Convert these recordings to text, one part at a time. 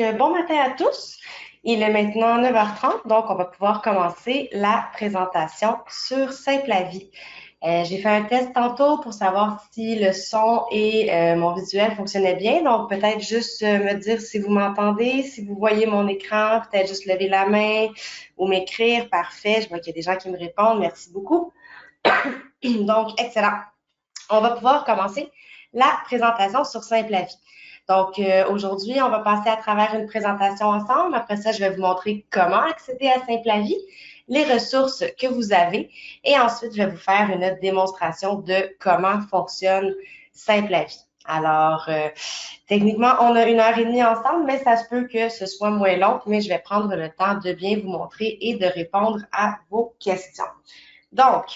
Bon matin à tous. Il est maintenant 9h30, donc on va pouvoir commencer la présentation sur Simple à Vie. J'ai fait un test tantôt pour savoir si le son et mon visuel fonctionnaient bien. Donc, peut-être juste me dire si vous m'entendez, si vous voyez mon écran, peut-être juste lever la main ou m'écrire. Parfait. Je vois qu'il y a des gens qui me répondent. Merci beaucoup. Donc, excellent. On va pouvoir commencer la présentation sur Simple à Vie. Donc, aujourd'hui, on va passer à travers une présentation ensemble. Après ça, je vais vous montrer comment accéder à Simple à Vie, les ressources que vous avez, et ensuite, je vais vous faire une démonstration de comment fonctionne Simple à Vie. Alors, techniquement, on a 1h30 ensemble, mais ça se peut que ce soit moins long, mais je vais prendre le temps de bien vous montrer et de répondre à vos questions. Donc,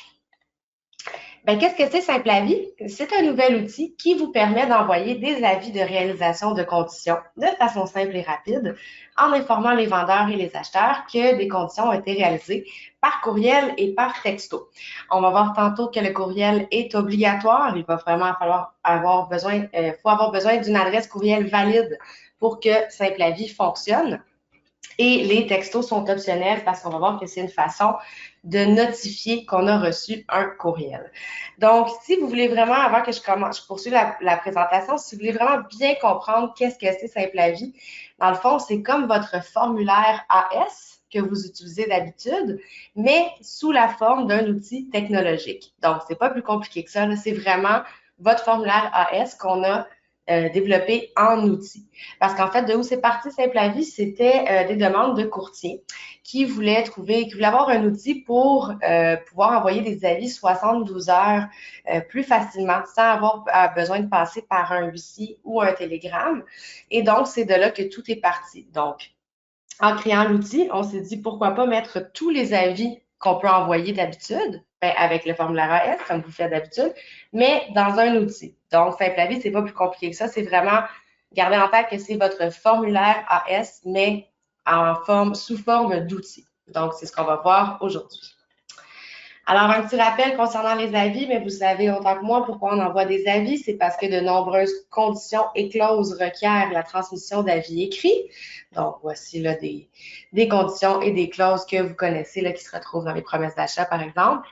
qu'est-ce que c'est Simple à Vie? C'est un nouvel outil qui vous permet d'envoyer des avis de réalisation de conditions de façon simple et rapide en informant les vendeurs et les acheteurs que des conditions ont été réalisées par courriel et par texto. On va voir tantôt que le courriel est obligatoire. Il va vraiment falloir avoir besoin d'une adresse courriel valide pour que Simple à Vie fonctionne. Et les textos sont optionnels parce qu'on va voir que c'est une façon de notifier qu'on a reçu un courriel. Donc, si vous voulez vraiment, avant que je poursuive la présentation, si vous voulez vraiment bien comprendre qu'est-ce que c'est Simple à Vie, dans le fond, c'est comme votre formulaire AS que vous utilisez d'habitude, mais sous la forme d'un outil technologique. Donc, c'est pas plus compliqué que ça. C'est vraiment votre formulaire AS qu'on a développé en outil. Parce qu'en fait, de où c'est parti Simple à Vie, c'était des demandes de courtiers qui voulaient avoir un outil pour pouvoir envoyer des avis 72 heures plus facilement, sans avoir besoin de passer par un huissier ou un télégramme. Et donc, c'est de là que tout est parti. Donc, en créant l'outil, on s'est dit pourquoi pas mettre tous les avis qu'on peut envoyer d'habitude, avec le formulaire AS, comme vous faites d'habitude, mais dans un outil. Donc, Simple à Vie, c'est pas plus compliqué que ça. C'est vraiment garder en tête que c'est votre formulaire AS, mais sous forme d'outil. Donc, c'est ce qu'on va voir aujourd'hui. Alors, un petit rappel concernant les avis, mais vous savez autant que moi pourquoi on envoie des avis. C'est parce que de nombreuses conditions et clauses requièrent la transmission d'avis écrits. Donc, voici là, des conditions et des clauses que vous connaissez là, qui se retrouvent dans les promesses d'achat, par exemple.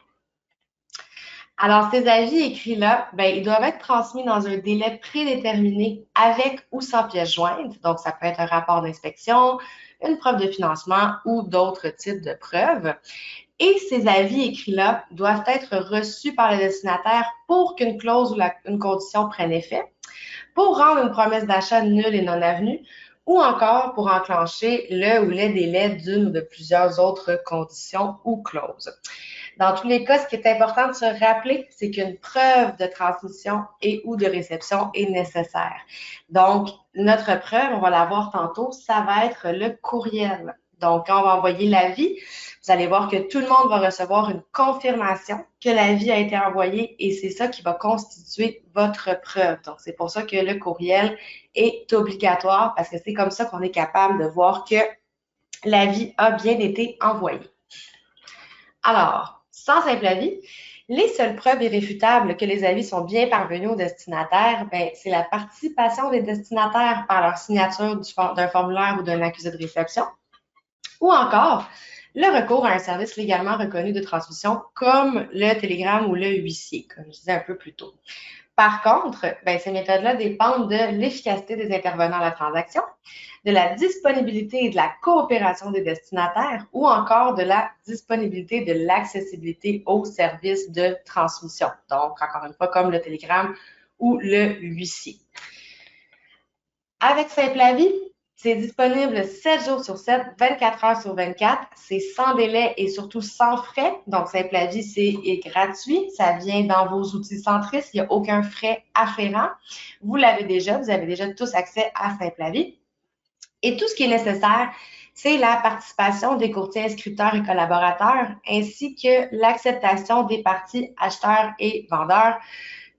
Alors, ces avis écrits-là, ils doivent être transmis dans un délai prédéterminé avec ou sans pièce jointe. Donc, ça peut être un rapport d'inspection, une preuve de financement ou d'autres types de preuves. Et ces avis écrits-là doivent être reçus par le destinataire pour qu'une clause ou une condition prenne effet, pour rendre une promesse d'achat nulle et non avenue, ou encore pour enclencher le ou les délais d'une ou de plusieurs autres conditions ou clauses. Dans tous les cas, ce qui est important de se rappeler, c'est qu'une preuve de transmission et ou de réception est nécessaire. Donc, notre preuve, on va la voir tantôt, ça va être le courriel. Donc, quand on va envoyer l'avis, vous allez voir que tout le monde va recevoir une confirmation que l'avis a été envoyé et c'est ça qui va constituer votre preuve. Donc, c'est pour ça que le courriel est obligatoire parce que c'est comme ça qu'on est capable de voir que l'avis a bien été envoyé. Alors, sans Simple à Vie, les seules preuves irréfutables que les avis sont bien parvenus aux destinataires, c'est la participation des destinataires par leur signature d'un formulaire ou d'un accusé de réception, ou encore le recours à un service légalement reconnu de transmission comme le télégramme ou le huissier, comme je disais un peu plus tôt. Par contre, ces méthodes-là dépendent de l'efficacité des intervenants à la transaction, de la disponibilité et de la coopération des destinataires ou encore de la disponibilité de l'accessibilité aux services de transmission. Donc, encore une fois, comme le télégramme ou le huissier. Avec Simple à Vie, c'est disponible 7 jours sur 7, 24 heures sur 24. C'est sans délai et surtout sans frais. Donc, Simple à Vie, c'est gratuit. Ça vient dans vos outils centristes. Il n'y a aucun frais afférent. Vous l'avez déjà. Vous avez déjà tous accès à Simple à Vie. Et tout ce qui est nécessaire, c'est la participation des courtiers inscripteurs et collaborateurs, ainsi que l'acceptation des parties acheteurs et vendeurs,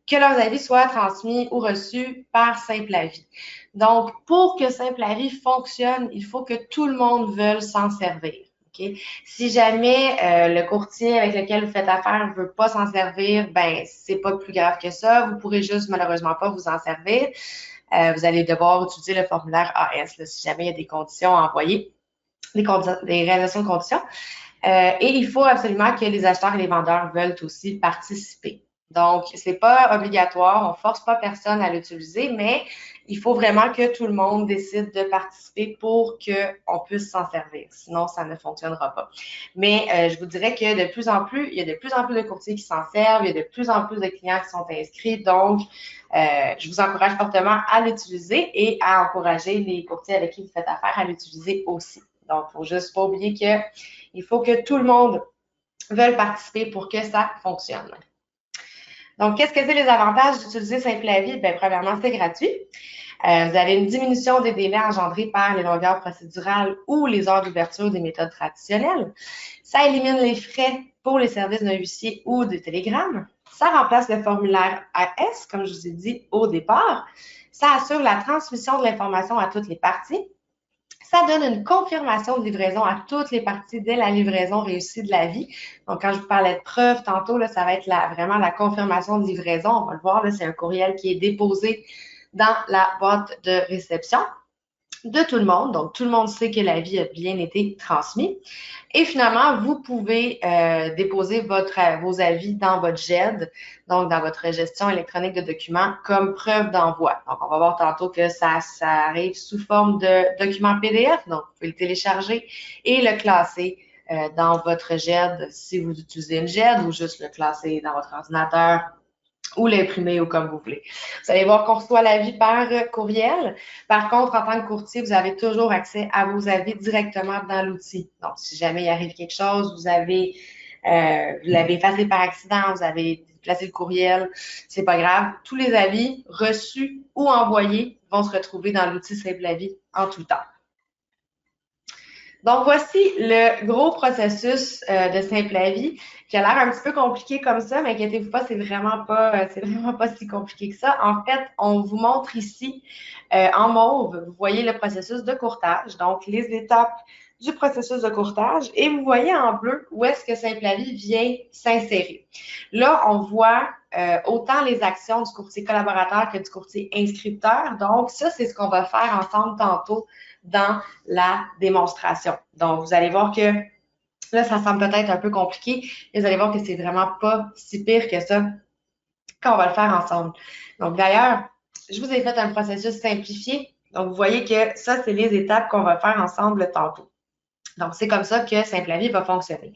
que leurs avis soient transmis ou reçus par Simple à Vie. Donc, pour que Simple à Vie fonctionne, il faut que tout le monde veuille s'en servir. Okay? Si jamais le courtier avec lequel vous faites affaire ne veut pas s'en servir, c'est pas plus grave que ça. Vous pourrez juste malheureusement pas vous en servir. Vous allez devoir utiliser le formulaire AS là, si jamais il y a des conditions à envoyer, des réalisations de conditions. Et il faut absolument que les acheteurs et les vendeurs veulent aussi participer. Donc, c'est pas obligatoire, on force pas personne à l'utiliser, mais il faut vraiment que tout le monde décide de participer pour qu'on puisse s'en servir. Sinon, ça ne fonctionnera pas. Mais je vous dirais que de plus en plus, il y a de plus en plus de courtiers qui s'en servent, il y a de plus en plus de clients qui sont inscrits. Donc, je vous encourage fortement à l'utiliser et à encourager les courtiers avec qui vous faites affaire à l'utiliser aussi. Donc, il ne faut juste pas oublier qu'il faut que tout le monde veuille participer pour que ça fonctionne. Donc, qu'est-ce que c'est les avantages d'utiliser Simple la Vie? Bien, premièrement, c'est gratuit. Vous avez une diminution des délais engendrés par les longueurs procédurales ou les heures d'ouverture des méthodes traditionnelles. Ça élimine les frais pour les services d'un huissier ou de télégramme. Ça remplace le formulaire AS, comme je vous ai dit au départ. Ça assure la transmission de l'information à toutes les parties. Ça donne une confirmation de livraison à toutes les parties dès la livraison réussie de la vie. Donc, quand je vous parlais de preuve tantôt, là, ça va être vraiment la confirmation de livraison. On va le voir, c'est un courriel qui est déposé dans la boîte de réception de tout le monde. Donc, tout le monde sait que la vie a bien été transmise. Et finalement, vous pouvez déposer vos avis dans votre GED, donc dans votre gestion électronique de documents, comme preuve d'envoi. Donc, on va voir tantôt que ça arrive sous forme de document PDF. Donc, vous pouvez le télécharger et le classer dans votre GED si vous utilisez une GED ou juste le classer dans votre ordinateur ou l'imprimer ou comme vous voulez. Vous allez voir qu'on reçoit l'avis par courriel. Par contre, en tant que courtier, vous avez toujours accès à vos avis directement dans l'outil. Donc, si jamais il arrive quelque chose, vous l'avez effacé par accident, vous avez placé le courriel, c'est pas grave. Tous les avis reçus ou envoyés vont se retrouver dans l'outil Simple Avis en tout temps. Donc, voici le gros processus de Simple Avis qui a l'air un petit peu compliqué comme ça, mais inquiétez-vous pas, c'est vraiment pas si compliqué que ça. En fait, on vous montre ici en mauve, vous voyez le processus de courtage, donc les étapes du processus de courtage, et vous voyez en bleu où est-ce que Simple Avis vient s'insérer. Là, on voit autant les actions du courtier collaborateur que du courtier inscripteur. Donc, ça, c'est ce qu'on va faire ensemble tantôt dans la démonstration. Donc, vous allez voir que là, ça semble peut-être un peu compliqué, mais vous allez voir que c'est vraiment pas si pire que ça quand on va le faire ensemble. Donc, d'ailleurs, je vous ai fait un processus simplifié. Donc, vous voyez que ça, c'est les étapes qu'on va faire ensemble tantôt. Donc, c'est comme ça que Simple Avis va fonctionner.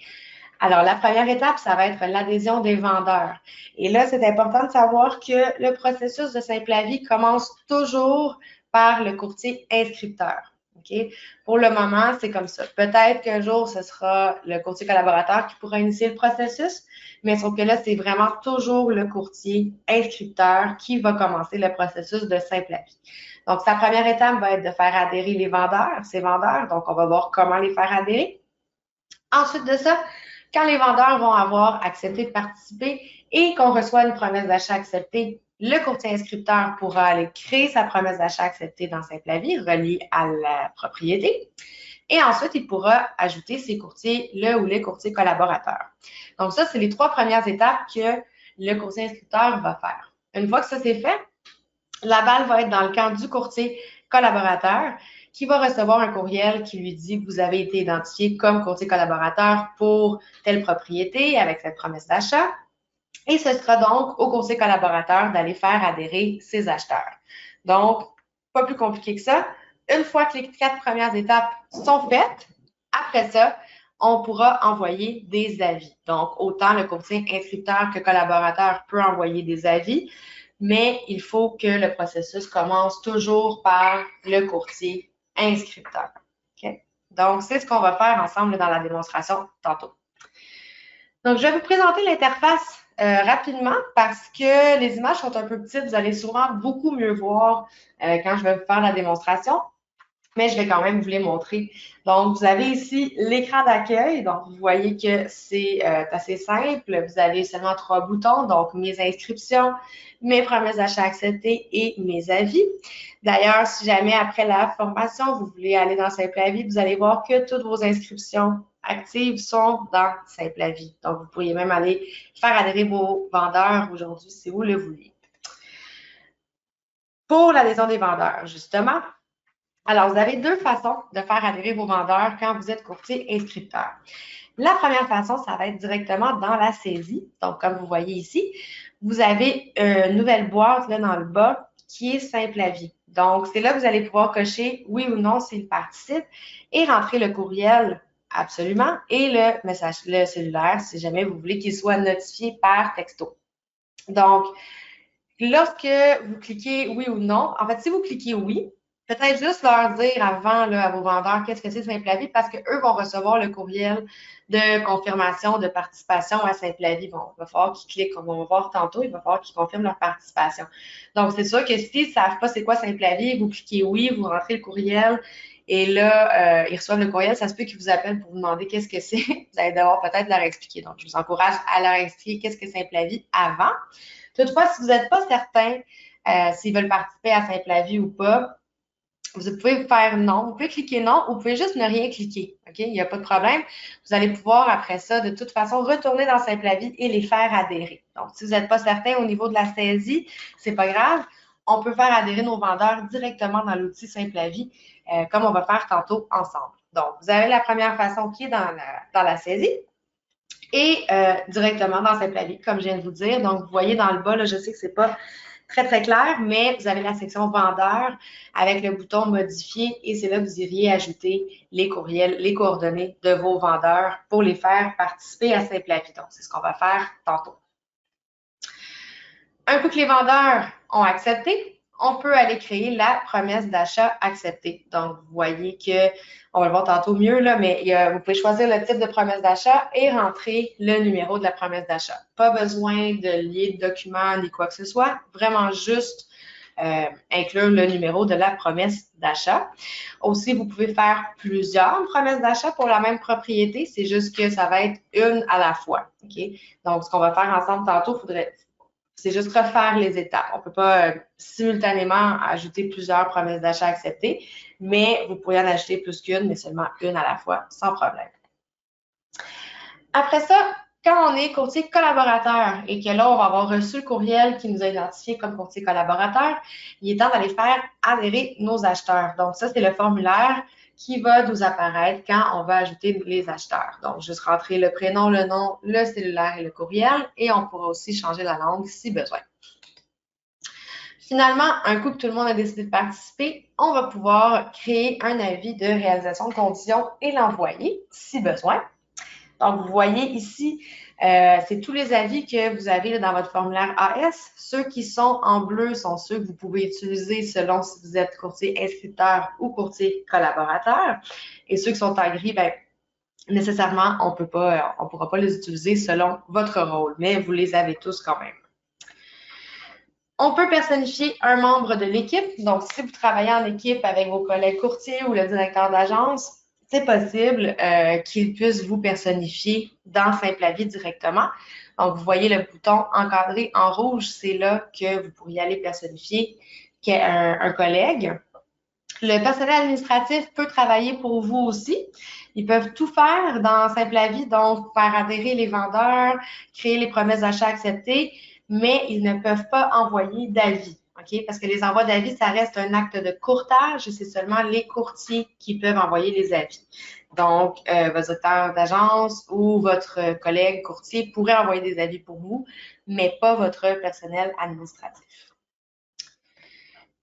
Alors, la première étape, ça va être l'adhésion des vendeurs. Et là, c'est important de savoir que le processus de Simple Avis commence toujours par le courtier inscripteur. Okay? Pour le moment, c'est comme ça. Peut-être qu'un jour, ce sera le courtier collaborateur qui pourra initier le processus, mais sauf que là, c'est vraiment toujours le courtier inscripteur qui va commencer le processus de Simple Avis. Donc, sa première étape va être de faire adhérer les vendeurs, ces vendeurs. Donc, on va voir comment les faire adhérer. Ensuite de ça, quand les vendeurs vont avoir accepté de participer et qu'on reçoit une promesse d'achat acceptée, le courtier inscripteur pourra aller créer sa promesse d'achat acceptée dans Simple Avis, reliée à la propriété. Et ensuite, il pourra ajouter ses courtiers, le ou les courtiers collaborateurs. Donc ça, c'est les 3 premières étapes que le courtier inscripteur va faire. Une fois que ça c'est fait, la balle va être dans le camp du courtier collaborateur qui va recevoir un courriel qui lui dit que vous avez été identifié comme courtier collaborateur pour telle propriété avec cette promesse d'achat. Et ce sera donc au courtier collaborateur d'aller faire adhérer ses acheteurs. Donc, pas plus compliqué que ça. Une fois que les 4 premières étapes sont faites, après ça, on pourra envoyer des avis. Donc, autant le courtier inscripteur que collaborateur peut envoyer des avis, mais il faut que le processus commence toujours par le courtier inscripteur. Okay? Donc, c'est ce qu'on va faire ensemble dans la démonstration tantôt. Donc, je vais vous présenter l'interface rapidement parce que les images sont un peu petites. Vous allez souvent beaucoup mieux voir quand je vais vous faire la démonstration, mais je vais quand même vous les montrer. Donc, vous avez ici l'écran d'accueil. Donc, vous voyez que c'est assez simple. Vous avez seulement 3 boutons, donc mes inscriptions, mes promesses d'achat acceptées et mes avis. D'ailleurs, si jamais après la formation, vous voulez aller dans Simple Avis, vous allez voir que toutes vos inscriptions actives sont dans Simple Avis. Donc, vous pourriez même aller faire adhérer vos vendeurs aujourd'hui si vous le voulez. Pour l'adhésion des vendeurs, justement, alors vous avez deux façons de faire adhérer vos vendeurs quand vous êtes courtier inscripteur. La première façon, ça va être directement dans la saisie. Donc, comme vous voyez ici, vous avez une nouvelle boîte là, dans le bas qui est simple avis. Donc, c'est là que vous allez pouvoir cocher oui ou non s'il participe et rentrer le courriel absolument et le message, le cellulaire si jamais vous voulez qu'il soit notifié par texto. Donc, lorsque vous cliquez oui ou non, en fait, si vous cliquez oui, peut-être juste leur dire avant là, à vos vendeurs qu'est-ce que c'est Simple Avis parce qu'eux vont recevoir le courriel de confirmation de participation à Simple Avis. Bon, il va falloir qu'ils cliquent, comme on va voir tantôt, il va falloir qu'ils confirment leur participation. Donc, c'est sûr que s'ils ne savent pas c'est quoi Simple Avis, vous cliquez oui, vous rentrez le courriel et là, ils reçoivent le courriel, ça se peut qu'ils vous appellent pour vous demander qu'est-ce que c'est. Vous allez devoir peut-être leur expliquer. Donc, je vous encourage à leur expliquer qu'est-ce que Simple Avis avant. Toutefois, si vous n'êtes pas certain s'ils veulent participer à Simple Avis ou pas, vous pouvez faire non. Vous pouvez cliquer non ou vous pouvez juste ne rien cliquer. OK? Il n'y a pas de problème. Vous allez pouvoir, après ça, de toute façon, retourner dans Simple Avis et les faire adhérer. Donc, si vous n'êtes pas certain au niveau de la saisie, c'est pas grave. On peut faire adhérer nos vendeurs directement dans l'outil Simple Avis, comme on va faire tantôt ensemble. Donc, vous avez la première façon qui est dans la saisie et directement dans Simple Avis, comme je viens de vous dire. Donc, vous voyez dans le bas, là, je sais que c'est pas très clair, mais vous avez la section vendeur avec le bouton modifier et c'est là que vous iriez ajouter les courriels, les coordonnées de vos vendeurs pour les faire participer à Simple Avis. Donc, c'est ce qu'on va faire tantôt. Un coup que les vendeurs ont accepté, on peut aller créer la promesse d'achat acceptée. Donc, vous voyez que, on va le voir tantôt mieux, là, mais vous pouvez choisir le type de promesse d'achat et rentrer le numéro de la promesse d'achat. Pas besoin de lier de documents ni quoi que ce soit, vraiment juste inclure le numéro de la promesse d'achat. Aussi, vous pouvez faire plusieurs promesses d'achat pour la même propriété, c'est juste que ça va être une à la fois. Okay? Donc, ce qu'on va faire ensemble tantôt, c'est juste refaire les étapes. On ne peut pas simultanément ajouter plusieurs promesses d'achat acceptées, mais vous pourriez en ajouter plus qu'une, mais seulement une à la fois, sans problème. Après ça, quand on est courtier collaborateur et que là, on va avoir reçu le courriel qui nous a identifié comme courtier collaborateur, il est temps d'aller faire adhérer nos acheteurs. Donc, ça, c'est le formulaire qui va nous apparaître quand on va ajouter les acheteurs. Donc, juste rentrer le prénom, le nom, le cellulaire et le courriel et on pourra aussi changer la langue si besoin. Finalement, un coup que tout le monde a décidé de participer, on va pouvoir créer un avis de réalisation de conditions et l'envoyer si besoin. Donc, vous voyez ici, c'est tous les avis que vous avez là, dans votre formulaire AS. Ceux qui sont en bleu sont ceux que vous pouvez utiliser selon si vous êtes courtier inscripteur ou courtier collaborateur. Et ceux qui sont en gris, bien, nécessairement, on ne pourra pas les utiliser selon votre rôle, mais vous les avez tous quand même. On peut personnifier un membre de l'équipe. Donc, si vous travaillez en équipe avec vos collègues courtiers ou le directeur d'agence, c'est possible qu'il puisse vous personnifier dans Simple Avis directement. Donc, vous voyez le bouton encadré en rouge, c'est là que vous pourriez aller personnifier un collègue. Le personnel administratif peut travailler pour vous aussi. Ils peuvent tout faire dans Simple Avis, donc faire adhérer les vendeurs, créer les promesses d'achat acceptées, mais ils ne peuvent pas envoyer d'avis. Okay? Parce que les envois d'avis, ça reste un acte de courtage et c'est seulement les courtiers qui peuvent envoyer les avis. Donc, votre directeur d'agence ou votre collègue courtier pourrait envoyer des avis pour vous, mais pas votre personnel administratif.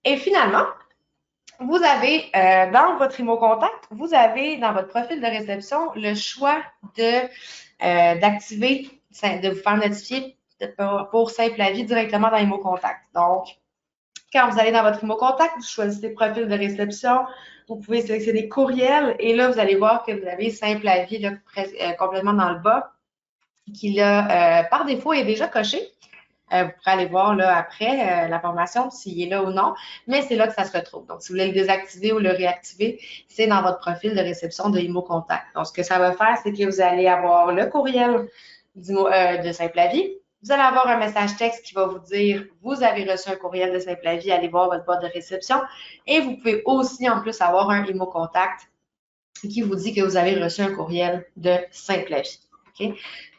Et finalement, vous avez dans votre ImoContact, vous avez dans votre profil de réception le choix d'activer, de vous faire notifier pour Simple Avis directement dans ImoContact. Donc, quand vous allez dans votre ImoContact, vous choisissez profil de réception, vous pouvez sélectionner courriel et là, vous allez voir que vous avez Simple Avis là, complètement dans le bas qui, là, par défaut, est déjà coché. Vous pourrez aller voir là, après la formation s'il est là ou non, mais c'est là que ça se retrouve. Donc, si vous voulez le désactiver ou le réactiver, c'est dans votre profil de réception de ImoContact. Donc, ce que ça va faire, c'est que vous allez avoir le courriel de Simple Avis. Vous allez avoir un message texte qui va vous dire « Vous avez reçu un courriel de Simple Avis, allez voir votre boîte de réception. » Et vous pouvez aussi, en plus, avoir un ImoContact qui vous dit que vous avez reçu un courriel de Simple Avis. Okay?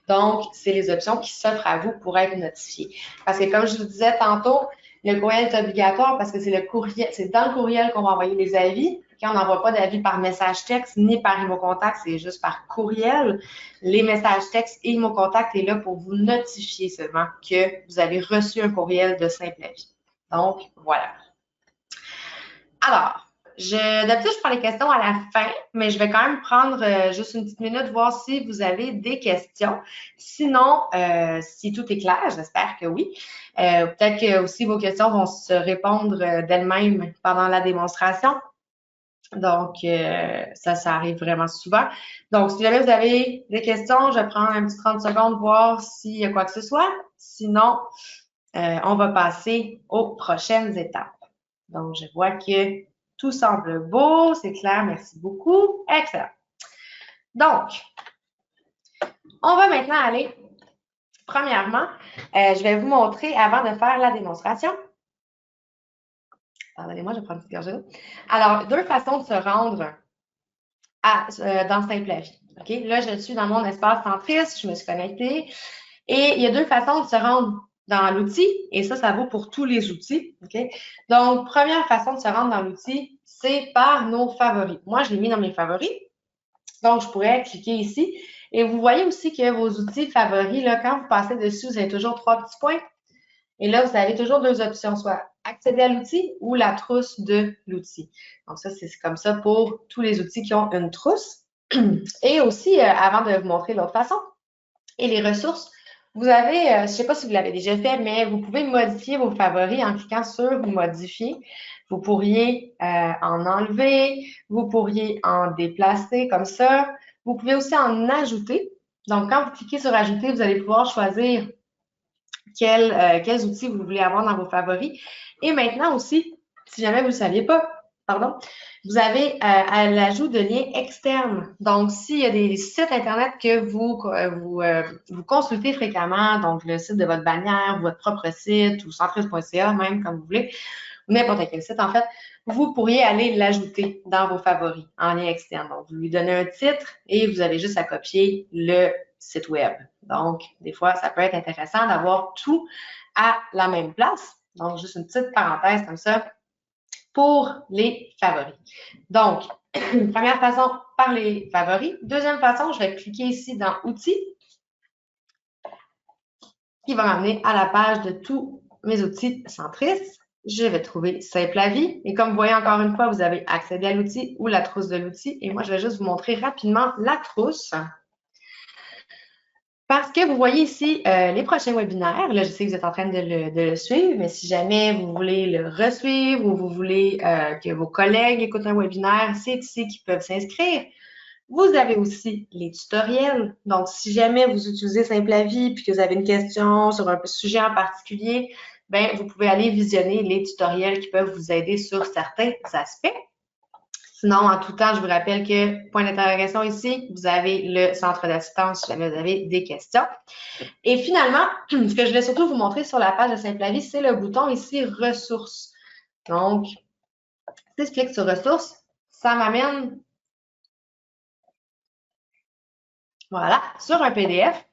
Donc, c'est les options qui s'offrent à vous pour être notifié. Parce que comme je vous disais tantôt, Le courriel est obligatoire parce que c'est le courriel, c'est dans le courriel qu'on va envoyer les avis. Quand on n'envoie pas d'avis par message texte ni par ImoContact, c'est juste par courriel. Les messages textes et ImoContact est là pour vous notifier seulement que vous avez reçu un courriel de Simple Avis. Donc, voilà. Alors, d'habitude, je prends les questions à la fin, mais je vais quand même prendre juste une petite minute, voir si vous avez des questions. Sinon, si tout est clair, j'espère que oui. Peut-être que aussi vos questions vont se répondre d'elles-mêmes pendant la démonstration. Donc, ça arrive vraiment souvent. Donc, si jamais vous avez des questions, je prends un petit 30 secondes, voir s'il y a quoi que ce soit. Sinon, on va passer aux prochaines étapes. Donc, je vois que tout semble beau, c'est clair, merci beaucoup. Excellent. Donc, on va maintenant aller, premièrement, je vais vous montrer avant de faire la démonstration. Pardonnez-moi, je vais prendre une petite gorgée d'eau. Alors, deux façons de se rendre dans Simple Avis. OK? Là, je suis dans mon espace centriste, je me suis connectée. Et il y a deux façons de se rendre dans l'outil, et ça vaut pour tous les outils. OK? Donc, première façon de se rendre dans l'outil, c'est par nos favoris. Moi, je l'ai mis dans mes favoris. Donc, je pourrais cliquer ici. Et vous voyez aussi que vos outils favoris, là, quand vous passez dessus, vous avez toujours trois petits points. Et là, vous avez toujours deux options, soit accéder à l'outil ou la trousse de l'outil. Donc, ça, c'est comme ça pour tous les outils qui ont une trousse. Et aussi, avant de vous montrer l'autre façon, et les ressources, vous avez, je ne sais pas si vous l'avez déjà fait, mais vous pouvez modifier vos favoris en cliquant sur « Modifier ». Vous pourriez en enlever, vous pourriez en déplacer comme ça. Vous pouvez aussi en ajouter. Donc, quand vous cliquez sur « Ajouter », vous allez pouvoir choisir quels outils vous voulez avoir dans vos favoris. Et maintenant aussi, si jamais vous ne le saviez pas, pardon, vous avez l'ajout de liens externes. Donc, s'il y a des sites Internet que vous consultez fréquemment, donc le site de votre bannière, votre propre site ou centriste.ca, même comme vous voulez, ou n'importe quel site en fait, vous pourriez aller l'ajouter dans vos favoris en lien externe. Donc, vous lui donnez un titre et vous avez juste à copier le site web. Donc, des fois, ça peut être intéressant d'avoir tout à la même place. Donc, juste une petite parenthèse comme ça pour les favoris. Donc, première façon, par les favoris. Deuxième façon, je vais cliquer ici dans « Outils » qui va m'amener à la page de tous mes outils centristes. Je vais trouver Simple Avis. Et comme vous voyez, encore une fois, vous avez accédé à l'outil ou la trousse de l'outil. Et moi, je vais juste vous montrer rapidement la trousse. Parce que vous voyez ici les prochains webinaires. Là, je sais que vous êtes en train de le suivre, mais si jamais vous voulez le resuivre ou vous voulez que vos collègues écoutent un webinaire, c'est ici qu'ils peuvent s'inscrire. Vous avez aussi les tutoriels. Donc, si jamais vous utilisez Simple Avis et que vous avez une question sur un sujet en particulier, bien, vous pouvez aller visionner les tutoriels qui peuvent vous aider sur certains aspects. Sinon, en tout temps, je vous rappelle que, point d'interrogation ici, vous avez le centre d'assistance si jamais vous avez des questions. Et finalement, ce que je vais surtout vous montrer sur la page de Simple Avis, c'est le bouton ici « Ressources ». Donc, si je clique sur « Ressources », ça m'amène voilà, sur un PDF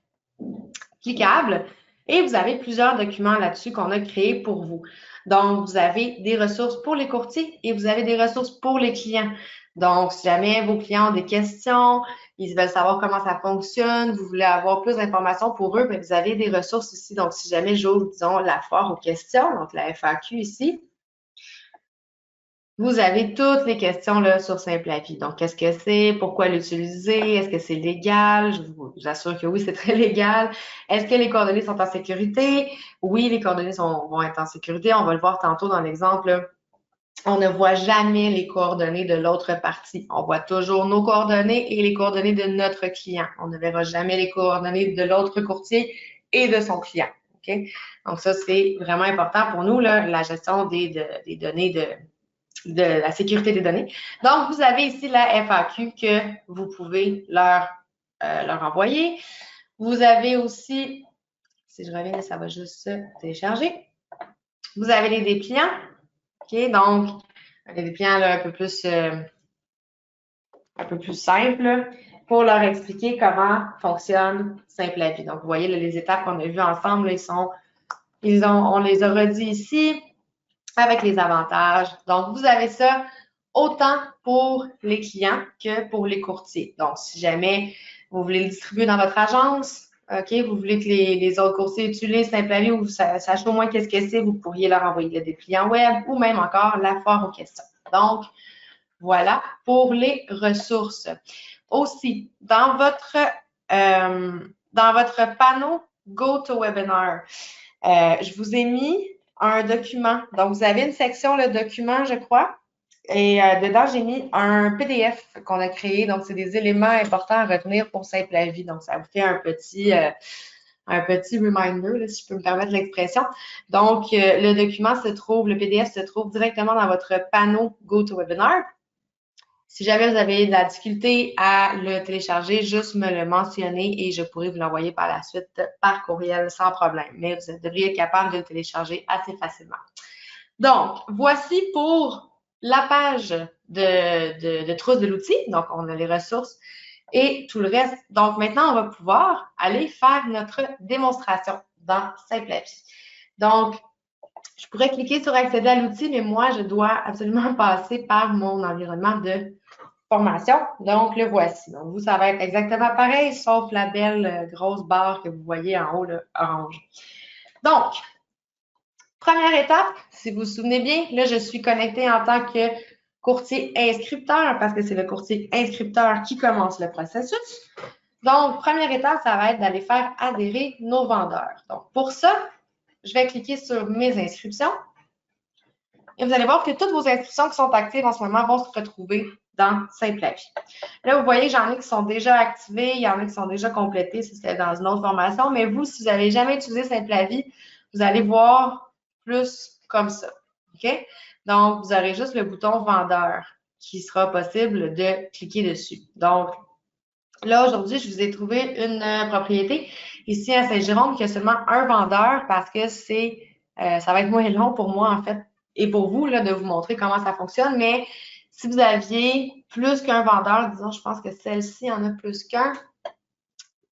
cliquable et vous avez plusieurs documents là-dessus qu'on a créés pour vous. Donc, vous avez des ressources pour les courtiers et vous avez des ressources pour les clients. Donc, si jamais vos clients ont des questions, ils veulent savoir comment ça fonctionne, vous voulez avoir plus d'informations pour eux, bien, vous avez des ressources ici. Donc, si jamais j'ouvre, disons, la foire aux questions, donc la FAQ ici, vous avez toutes les questions là sur Simple Avis. Donc, qu'est-ce que c'est? Pourquoi l'utiliser? Est-ce que c'est légal? Je vous assure que oui, c'est très légal. Est-ce que les coordonnées sont en sécurité? Oui, les coordonnées vont être en sécurité. On va le voir tantôt dans l'exemple. On ne voit jamais les coordonnées de l'autre partie. On voit toujours nos coordonnées et les coordonnées de notre client. On ne verra jamais les coordonnées de l'autre courtier et de son client. Okay? Donc, ça, c'est vraiment important pour nous, là, la gestion des données de la sécurité des données. Donc, vous avez ici la FAQ que vous pouvez leur envoyer. Vous avez aussi, si je reviens, ça va juste se télécharger. Vous avez les dépliants. OK, donc, les dépliants là, un peu plus simples pour leur expliquer comment fonctionne Simple Avis. Donc, vous voyez là, les étapes qu'on a vues ensemble, là, on les a redits ici. avec les avantages. Donc, vous avez ça autant pour les clients que pour les courtiers. Donc, si jamais vous voulez le distribuer dans votre agence, OK, vous voulez que les autres courtiers utilisent Simplavie ou sachent au moins qu'est-ce que c'est, vous pourriez leur envoyer des dépliants web ou même encore la foire aux questions. Donc, voilà pour les ressources. Aussi, dans votre panneau GoToWebinar, je vous ai mis un document. Donc, vous avez une section, le document, je crois. Et dedans, j'ai mis un PDF qu'on a créé. Donc, c'est des éléments importants à retenir pour Simplavie. Donc, ça vous fait un petit reminder, là, si je peux me permettre l'expression. Donc, le PDF se trouve directement dans votre panneau GoToWebinar. Si jamais vous avez de la difficulté à le télécharger, juste me le mentionner et je pourrai vous l'envoyer par la suite par courriel sans problème. Mais vous devriez être capable de le télécharger assez facilement. Donc, voici pour la page de trousse de l'outil. Donc, on a les ressources et tout le reste. Donc, maintenant, on va pouvoir aller faire notre démonstration dans Simplavie. Donc, je pourrais cliquer sur accéder à l'outil, mais moi, je dois absolument passer par mon environnement de formation. Donc, le voici. Donc, vous, ça va être exactement pareil, sauf la belle grosse barre que vous voyez en haut, là, orange. Donc, première étape, si vous vous souvenez bien, là, je suis connectée en tant que courtier inscripteur parce que c'est le courtier inscripteur qui commence le processus. Donc, première étape, ça va être d'aller faire adhérer nos vendeurs. Donc, pour ça, je vais cliquer sur mes inscriptions. Et vous allez voir que toutes vos inscriptions qui sont actives en ce moment vont se retrouver dans Simplavie. Là, vous voyez, j'en ai qui sont déjà activées, il y en a qui sont déjà complétées si c'était dans une autre formation. Mais vous, si vous n'avez jamais utilisé Simplavie, vous allez voir plus comme ça. OK? Donc, vous aurez juste le bouton vendeur qui sera possible de cliquer dessus. Donc, là, aujourd'hui, je vous ai trouvé une propriété ici à Saint-Jérôme qui a seulement un vendeur parce que ça va être moins long pour moi, en fait, et pour vous, là, de vous montrer comment ça fonctionne. Mais si vous aviez plus qu'un vendeur, disons, je pense que celle-ci en a plus qu'un.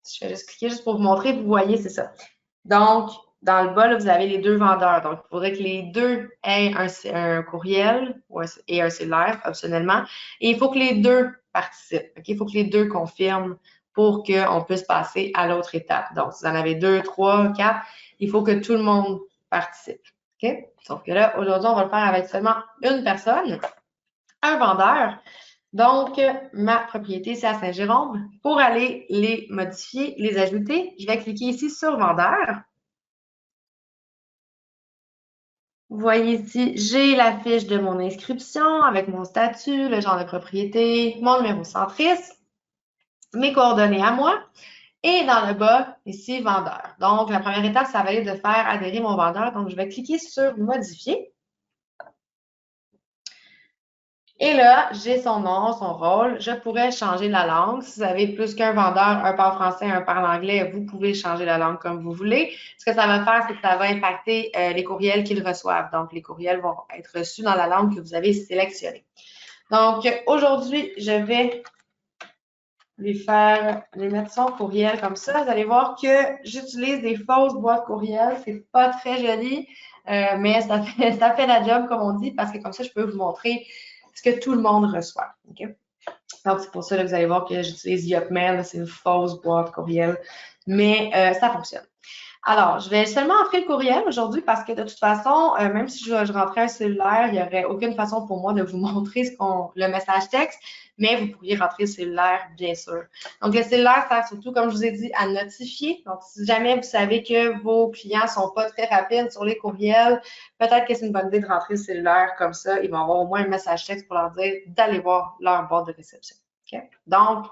Je vais juste cliquer juste pour vous montrer. Vous voyez, c'est ça. Donc, dans le bas, là, vous avez les deux vendeurs. Donc, il faudrait que les deux aient un courriel et un cellulaire, optionnellement. Et il faut que les deux participent. OK? Il faut que les deux confirment pour qu'on puisse passer à l'autre étape. Donc, si vous en avez 2, 3, 4, il faut que tout le monde participe. OK? Sauf que là, aujourd'hui, on va le faire avec seulement une personne, un vendeur. Donc, ma propriété, c'est à Saint-Jérôme. Pour aller les modifier, les ajouter, je vais cliquer ici sur vendeur. Vous voyez ici, j'ai la fiche de mon inscription avec mon statut, le genre de propriété, mon numéro centriste, mes coordonnées à moi. Et dans le bas, ici, vendeur. Donc, la première étape, ça va être de faire adhérer mon vendeur. Donc, je vais cliquer sur modifier. Et là, j'ai son nom, son rôle. Je pourrais changer la langue. Si vous avez plus qu'un vendeur, un parle français, un parle anglais, vous pouvez changer la langue comme vous voulez. Ce que ça va faire, c'est que ça va impacter les courriels qu'ils reçoivent. Donc, les courriels vont être reçus dans la langue que vous avez sélectionnée. Donc, aujourd'hui, je vais les mettre son courriel comme ça. Vous allez voir que j'utilise des fausses boîtes courriel. C'est pas très joli, mais ça fait la job, comme on dit, parce que comme ça, je peux vous montrer ce que tout le monde reçoit. Okay? Donc, c'est pour ça que vous allez voir que j'utilise Yopmail. C'est une fausse boîte courriel, mais ça fonctionne. Alors, je vais seulement entrer le courriel aujourd'hui parce que de toute façon, même si je rentrais un cellulaire, il n'y aurait aucune façon pour moi de vous montrer le message texte, mais vous pourriez rentrer le cellulaire, bien sûr. Donc, le cellulaire sert surtout, comme je vous ai dit, à notifier. Donc, si jamais vous savez que vos clients ne sont pas très rapides sur les courriels, peut-être que c'est une bonne idée de rentrer le cellulaire comme ça. Ils vont avoir au moins un message texte pour leur dire d'aller voir leur boîte de réception. Okay? Donc,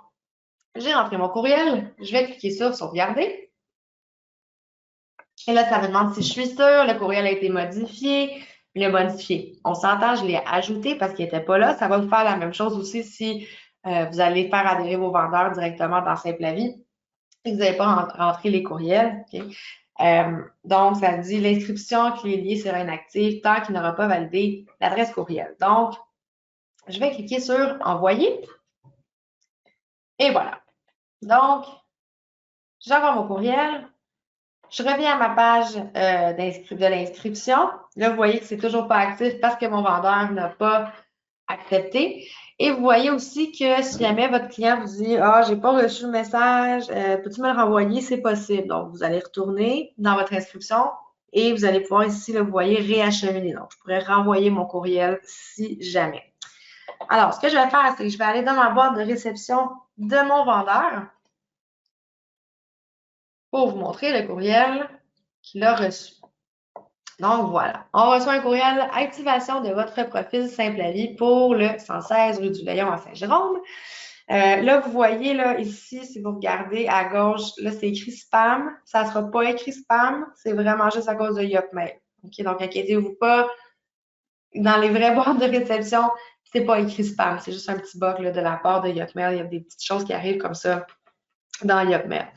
j'ai rentré mon courriel. Je vais cliquer sur sauvegarder. Et là, ça me demande si je suis sûre, le courriel a été modifié. Il est modifié. On s'entend, je l'ai ajouté parce qu'il n'était pas là. Ça va vous faire la même chose aussi si vous allez faire adhérer vos vendeurs directement dans Simplavie et que vous n'avez pas rentré les courriels. Okay? Donc, ça dit l'inscription qui est liée sera inactive tant qu'il n'aura pas validé l'adresse courriel. Donc, je vais cliquer sur Envoyer. Et voilà. Donc, j'envoie mon courriel. Je reviens à ma page de l'inscription. Là, vous voyez que c'est toujours pas actif parce que mon vendeur n'a pas accepté. Et vous voyez aussi que si jamais votre client vous dit Ah, j'ai pas reçu le message, peux-tu me le renvoyer? C'est possible. Donc, vous allez retourner dans votre inscription et vous allez pouvoir ici, là, vous voyez, réacheminer. Donc, je pourrais renvoyer mon courriel si jamais. Alors, ce que je vais faire, c'est que je vais aller dans ma boîte de réception de mon vendeur pour vous montrer le courriel qu'il a reçu. Donc, voilà. On reçoit un courriel activation de votre profil Simple à Vie pour le 116 rue du Layon à Saint-Jérôme. Là, vous voyez, là, ici, si vous regardez à gauche, là, c'est écrit spam. Ça ne sera pas écrit spam. C'est vraiment juste à cause de Yopmail. OK? Donc, inquiétez-vous pas. Dans les vraies boîtes de réception, c'est pas écrit spam. C'est juste un petit bug là, de la part de Yopmail. Il y a des petites choses qui arrivent comme ça dans Yopmail.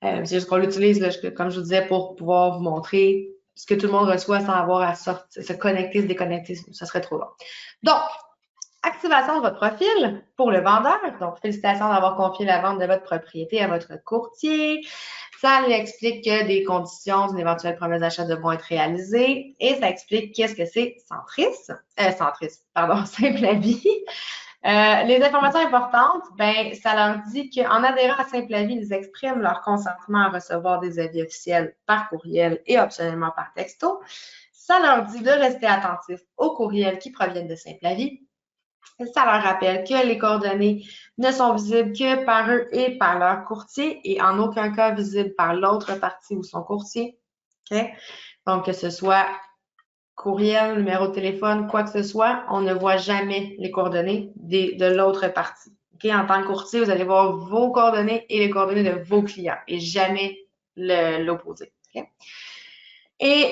C'est juste qu'on l'utilise, comme je vous disais, pour pouvoir vous montrer ce que tout le monde reçoit sans avoir à se connecter, se déconnecter. Ça serait trop long. Donc, activation de votre profil pour le vendeur. Donc, félicitations d'avoir confié la vente de votre propriété à votre courtier. Ça lui explique que des conditions d'une éventuelle promesse d'achat devront être réalisées et ça explique qu'est-ce que c'est Simple à Vie. Les informations importantes, ben, ça leur dit qu'en adhérant à Simple à Vie, ils expriment leur consentement à recevoir des avis officiels par courriel et optionnellement par texto. Ça leur dit de rester attentifs aux courriels qui proviennent de Simple à Vie. Ça leur rappelle que les coordonnées ne sont visibles que par eux et par leur courtier et en aucun cas visibles par l'autre partie ou son courtier. Okay? Donc, que ce soit courriel, numéro de téléphone, quoi que ce soit, on ne voit jamais les coordonnées de l'autre partie. Okay? En tant que courtier, vous allez voir vos coordonnées et les coordonnées de vos clients et jamais l'opposé. Okay? Et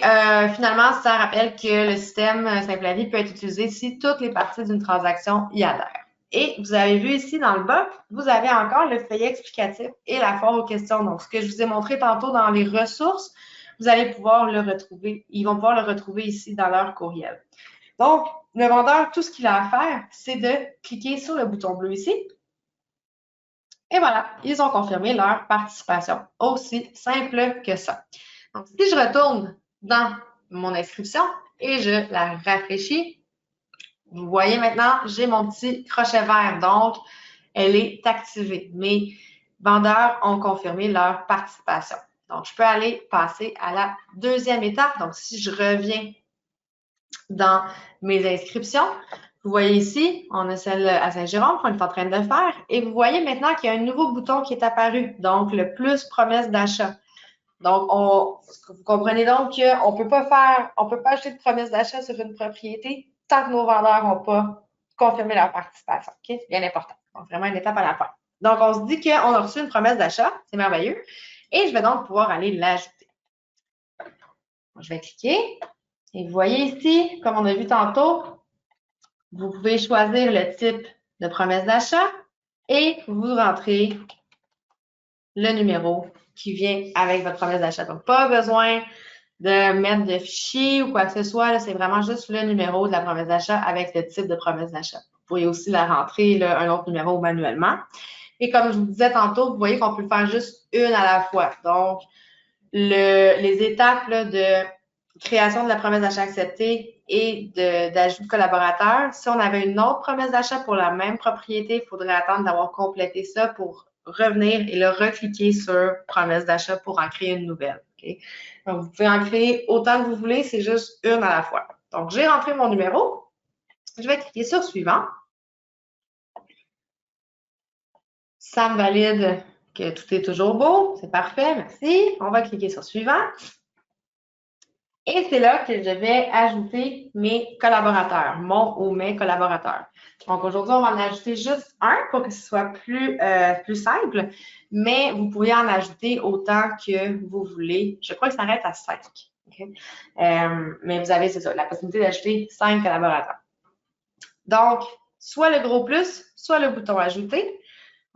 finalement, ça rappelle que le système Simple à Vie peut être utilisé si toutes les parties d'une transaction y adhèrent. Et vous avez vu ici dans le bas, vous avez encore le feuillet explicatif et la foire aux questions. Donc, ce que je vous ai montré tantôt dans les ressources, vous allez pouvoir le retrouver. Ils vont pouvoir le retrouver ici dans leur courriel. Donc, le vendeur, tout ce qu'il a à faire, c'est de cliquer sur le bouton bleu ici. Et voilà, ils ont confirmé leur participation. Aussi simple que ça. Donc, si je retourne dans mon inscription et je la rafraîchis, vous voyez maintenant, j'ai mon petit crochet vert. Donc, elle est activée. Mes vendeurs ont confirmé leur participation. Donc, je peux aller passer à la deuxième étape. Donc, si je reviens dans mes inscriptions, vous voyez ici, on a celle à Saint-Jérôme qu'on est en train de faire. Et vous voyez maintenant qu'il y a un nouveau bouton qui est apparu. Donc, le plus promesse d'achat. Donc, vous comprenez donc qu'on ne peut pas acheter de promesse d'achat sur une propriété tant que nos vendeurs n'ont pas confirmé leur participation. Okay? C'est bien important. Donc, vraiment une étape à la fin. Donc, on se dit qu'on a reçu une promesse d'achat. C'est merveilleux. Et je vais donc pouvoir aller l'ajouter. Je vais cliquer. Et vous voyez ici, comme on a vu tantôt, vous pouvez choisir le type de promesse d'achat et vous rentrez le numéro qui vient avec votre promesse d'achat. Donc, pas besoin de mettre de fichier ou quoi que ce soit. C'est vraiment juste le numéro de la promesse d'achat avec le type de promesse d'achat. Vous pouvez aussi la rentrer, là, un autre numéro manuellement. Et comme je vous disais tantôt, vous voyez qu'on peut le faire juste une à la fois. Donc, les étapes là, de création de la promesse d'achat acceptée et d'ajout de collaborateurs, si on avait une autre promesse d'achat pour la même propriété, il faudrait attendre d'avoir complété ça pour revenir et le recliquer sur promesse d'achat pour en créer une nouvelle. Okay? Donc, vous pouvez en créer autant que vous voulez, c'est juste une à la fois. Donc, j'ai rentré mon numéro. Je vais cliquer sur suivant. Ça me valide que tout est toujours beau. C'est parfait, merci. On va cliquer sur suivant. Et c'est là que je vais ajouter mes collaborateurs, mon ou mes collaborateurs. Donc, aujourd'hui, on va en ajouter juste un pour que ce soit plus simple, mais vous pouvez en ajouter autant que vous voulez. Je crois que ça arrête à 5. Okay? Mais vous avez, c'est ça, la possibilité d'ajouter 5 collaborateurs. Donc, soit le gros plus, soit le bouton ajouter.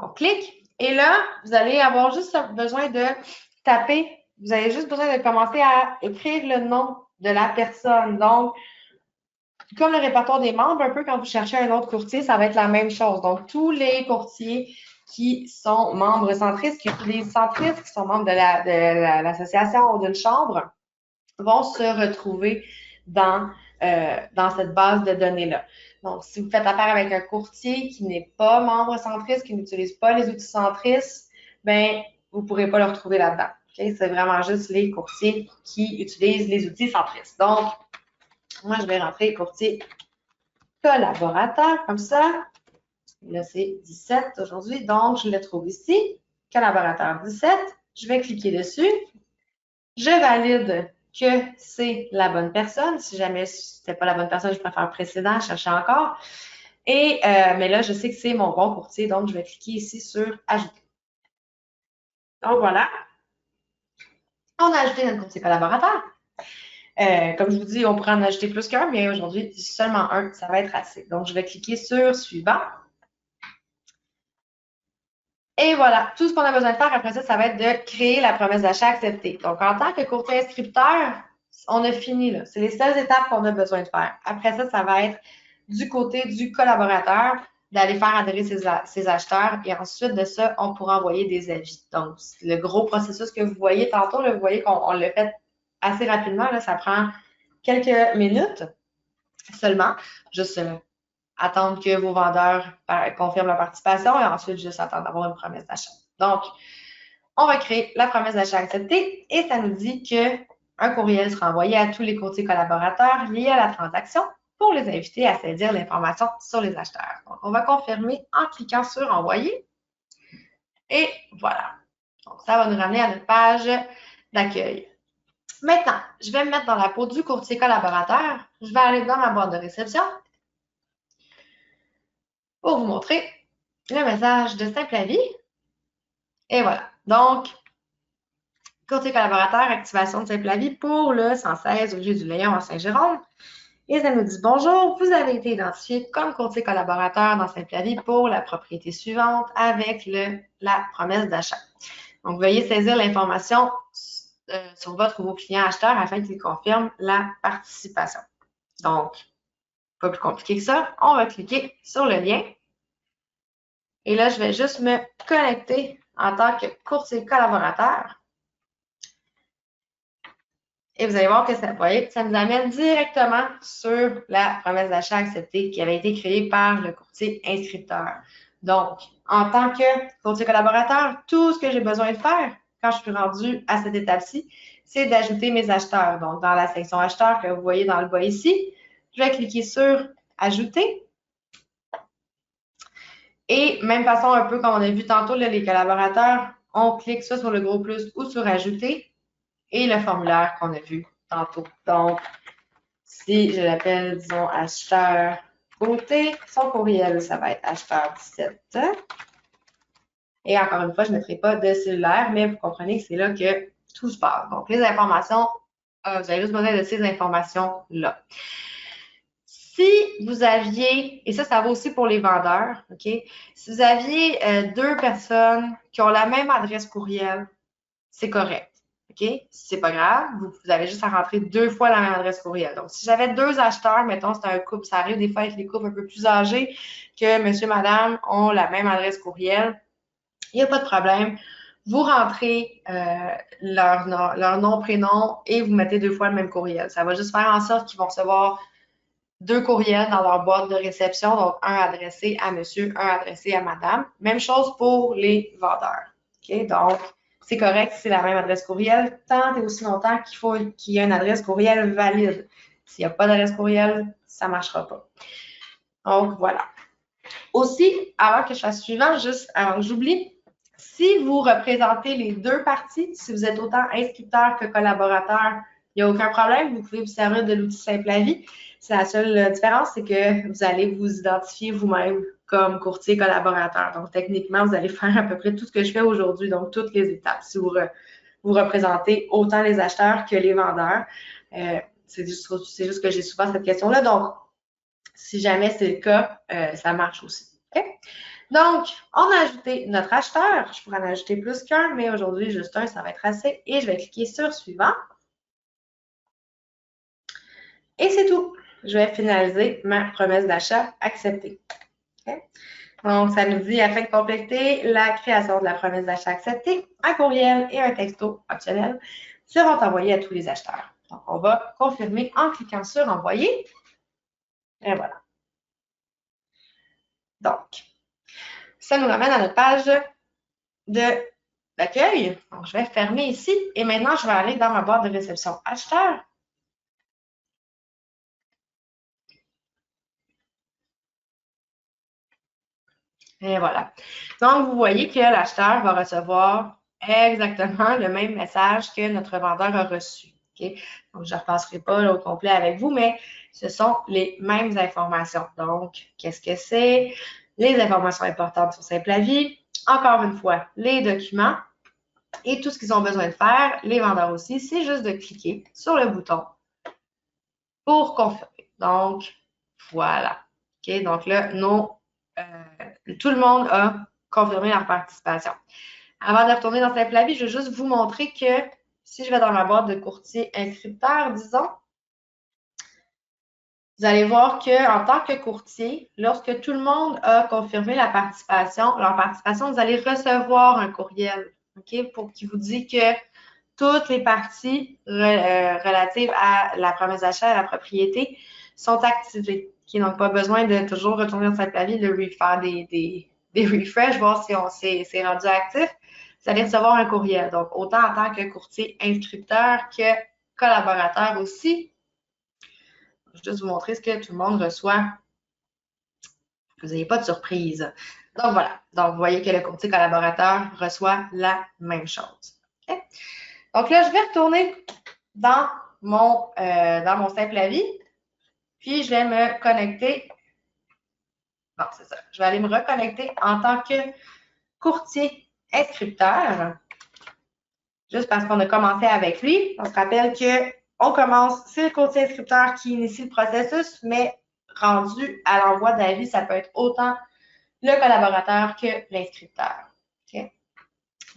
On clique et là, vous allez avoir juste besoin de taper. Vous avez juste besoin de commencer à écrire le nom de la personne. Donc, comme le répertoire des membres, un peu quand vous cherchez un autre courtier, ça va être la même chose. Donc, tous les courtiers qui sont membres centristes, les centristes qui sont membres de l'association ou d'une chambre vont se retrouver dans cette base de données-là. Donc, si vous faites affaire avec un courtier qui n'est pas membre centriste, qui n'utilise pas les outils centristes, ben vous ne pourrez pas le retrouver là-dedans. Okay? C'est vraiment juste les courtiers qui utilisent les outils centristes. Donc, moi, je vais rentrer courtier collaborateur, comme ça. Là, c'est 17 aujourd'hui, donc je le trouve ici. Collaborateur 17. Je vais cliquer dessus. Je valide que c'est la bonne personne. Si jamais ce n'était pas la bonne personne, je préfère précédent, chercher encore. Mais là, je sais que c'est mon bon courtier, donc je vais cliquer ici sur Ajouter. Donc voilà. On a ajouté notre courtier collaborateur. Comme je vous dis, on pourrait en ajouter plus qu'un, mais aujourd'hui, seulement un, ça va être assez. Donc, je vais cliquer sur Suivant. Et voilà, tout ce qu'on a besoin de faire après ça, ça va être de créer la promesse d'achat acceptée. Donc, en tant que courtier inscripteur, on a fini là. C'est les seules étapes qu'on a besoin de faire. Après ça, ça va être du côté du collaborateur d'aller faire adhérer ses acheteurs et ensuite de ça, on pourra envoyer des avis. Donc, le gros processus que vous voyez tantôt, là, vous voyez qu'on l'a fait assez rapidement. Là, ça prend quelques minutes seulement. Juste attendre que vos vendeurs confirment leur participation et ensuite juste attendre d'avoir une promesse d'achat. Donc, on va créer la promesse d'achat acceptée et ça nous dit qu'un courriel sera envoyé à tous les courtiers collaborateurs liés à la transaction pour les inviter à saisir l'information sur les acheteurs. Donc, on va confirmer en cliquant sur Envoyer et voilà. Donc, ça va nous ramener à notre page d'accueil. Maintenant, je vais me mettre dans la peau du courtier collaborateur. Je vais aller dans ma boîte de réception pour vous montrer le message de Simple Avis. Et voilà. Donc, courtier collaborateur, activation de Simple Avis pour le 116 au lieu du Léon à Saint-Jérôme. Et ça nous dit bonjour, vous avez été identifié comme courtier collaborateur dans Simple Avis pour la propriété suivante avec la promesse d'achat. Donc, veuillez saisir l'information sur votre ou vos clients acheteurs afin qu'ils confirment la participation. Donc, pas plus compliqué que ça. On va cliquer sur le lien. Et là, je vais juste me connecter en tant que courtier collaborateur. Et vous allez voir que ça nous amène directement sur la promesse d'achat acceptée qui avait été créée par le courtier inscripteur. Donc, en tant que courtier collaborateur, tout ce que j'ai besoin de faire quand je suis rendue à cette étape-ci, c'est d'ajouter mes acheteurs. Donc, dans la section acheteurs que vous voyez dans le bas ici, je vais cliquer sur Ajouter. Et même façon, un peu comme on a vu tantôt, là, les collaborateurs, on clique soit sur le gros plus ou sur Ajouter et le formulaire qu'on a vu tantôt. Donc, si je l'appelle, disons, acheteur beauté, son courriel, ça va être acheteur17. Et encore une fois, je ne mettrai pas de cellulaire, mais vous comprenez que c'est là que tout se passe. Donc, les informations, vous avez juste besoin de ces informations-là. Si vous aviez, et ça vaut aussi pour les vendeurs, OK? Si vous aviez deux personnes qui ont la même adresse courriel, c'est correct. OK? C'est pas grave. Vous avez juste à rentrer deux fois la même adresse courriel. Donc, si j'avais deux acheteurs, mettons, c'est un couple, ça arrive des fois avec les couples un peu plus âgés que monsieur, madame ont la même adresse courriel, il n'y a pas de problème. Vous rentrez leur nom, prénom et vous mettez deux fois le même courriel. Ça va juste faire en sorte qu'ils vont recevoir deux courriels dans leur boîte de réception, donc un adressé à monsieur, un adressé à madame. Même chose pour les vendeurs. OK? Donc, c'est correct si c'est la même adresse courriel, tant et aussi longtemps qu'il y ait une adresse courriel valide. S'il n'y a pas d'adresse courriel, ça ne marchera pas. Donc, voilà. Aussi, avant que je fasse suivant, juste avant que j'oublie, si vous représentez les deux parties, si vous êtes autant inscripteur que collaborateur, il n'y a aucun problème, vous pouvez vous servir de l'outil Simple Avis. C'est la seule différence, c'est que vous allez vous identifier vous-même comme courtier collaborateur. Donc, techniquement, vous allez faire à peu près tout ce que je fais aujourd'hui, donc toutes les étapes. Si vous représentez autant les acheteurs que les vendeurs, c'est juste que j'ai souvent cette question-là. Donc, si jamais c'est le cas, ça marche aussi. Okay? Donc, on a ajouté notre acheteur. Je pourrais en ajouter plus qu'un, mais aujourd'hui, juste un, ça va être assez. Et je vais cliquer sur Suivant. Et c'est tout. Je vais finaliser ma promesse d'achat acceptée. Okay? Donc, ça nous dit, afin de compléter la création de la promesse d'achat acceptée, un courriel et un texto optionnel seront envoyés à tous les acheteurs. Donc, on va confirmer en cliquant sur Envoyer. Et voilà. Donc, ça nous ramène à notre page d'accueil. Donc, je vais fermer ici et maintenant, je vais aller dans ma boîte de réception acheteur. Et voilà. Donc, vous voyez que l'acheteur va recevoir exactement le même message que notre vendeur a reçu. Okay? Donc, je ne repasserai pas au complet avec vous, mais ce sont les mêmes informations. Donc, qu'est-ce que c'est? Les informations importantes sur Simple Avis. Encore une fois, les documents et tout ce qu'ils ont besoin de faire, les vendeurs aussi, c'est juste de cliquer sur le bouton pour confirmer. Donc, voilà. OK? Donc là, tout le monde a confirmé leur participation. Avant de retourner dans Simple Avis, je vais juste vous montrer que si je vais dans ma boîte de courtier inscripteur, disons, vous allez voir qu'en tant que courtier, lorsque tout le monde a confirmé leur participation, vous allez recevoir un courriel, OK, pour qui vous dit que toutes les parties relatives à la promesse d'achat et à la propriété sont activées. Okay, donc, pas besoin de toujours retourner dans Simple Avis, faire des refresh, voir si c'est rendu actif. Vous allez recevoir un courriel. Donc, autant en tant que courtier inscripteur que collaborateur aussi. Je vais juste vous montrer ce que tout le monde reçoit. Que vous n'ayez pas de surprise. Donc, voilà. Donc, vous voyez que le courtier collaborateur reçoit la même chose. Okay? Donc là, je vais retourner dans mon Simple Avis, puis je vais me connecter. Non, c'est ça. Je vais aller me reconnecter en tant que courtier inscripteur, juste parce qu'on a commencé avec lui. On se rappelle qu'on commence, c'est le courtier inscripteur qui initie le processus, mais rendu à l'envoi d'avis, ça peut être autant le collaborateur que l'inscripteur. Okay?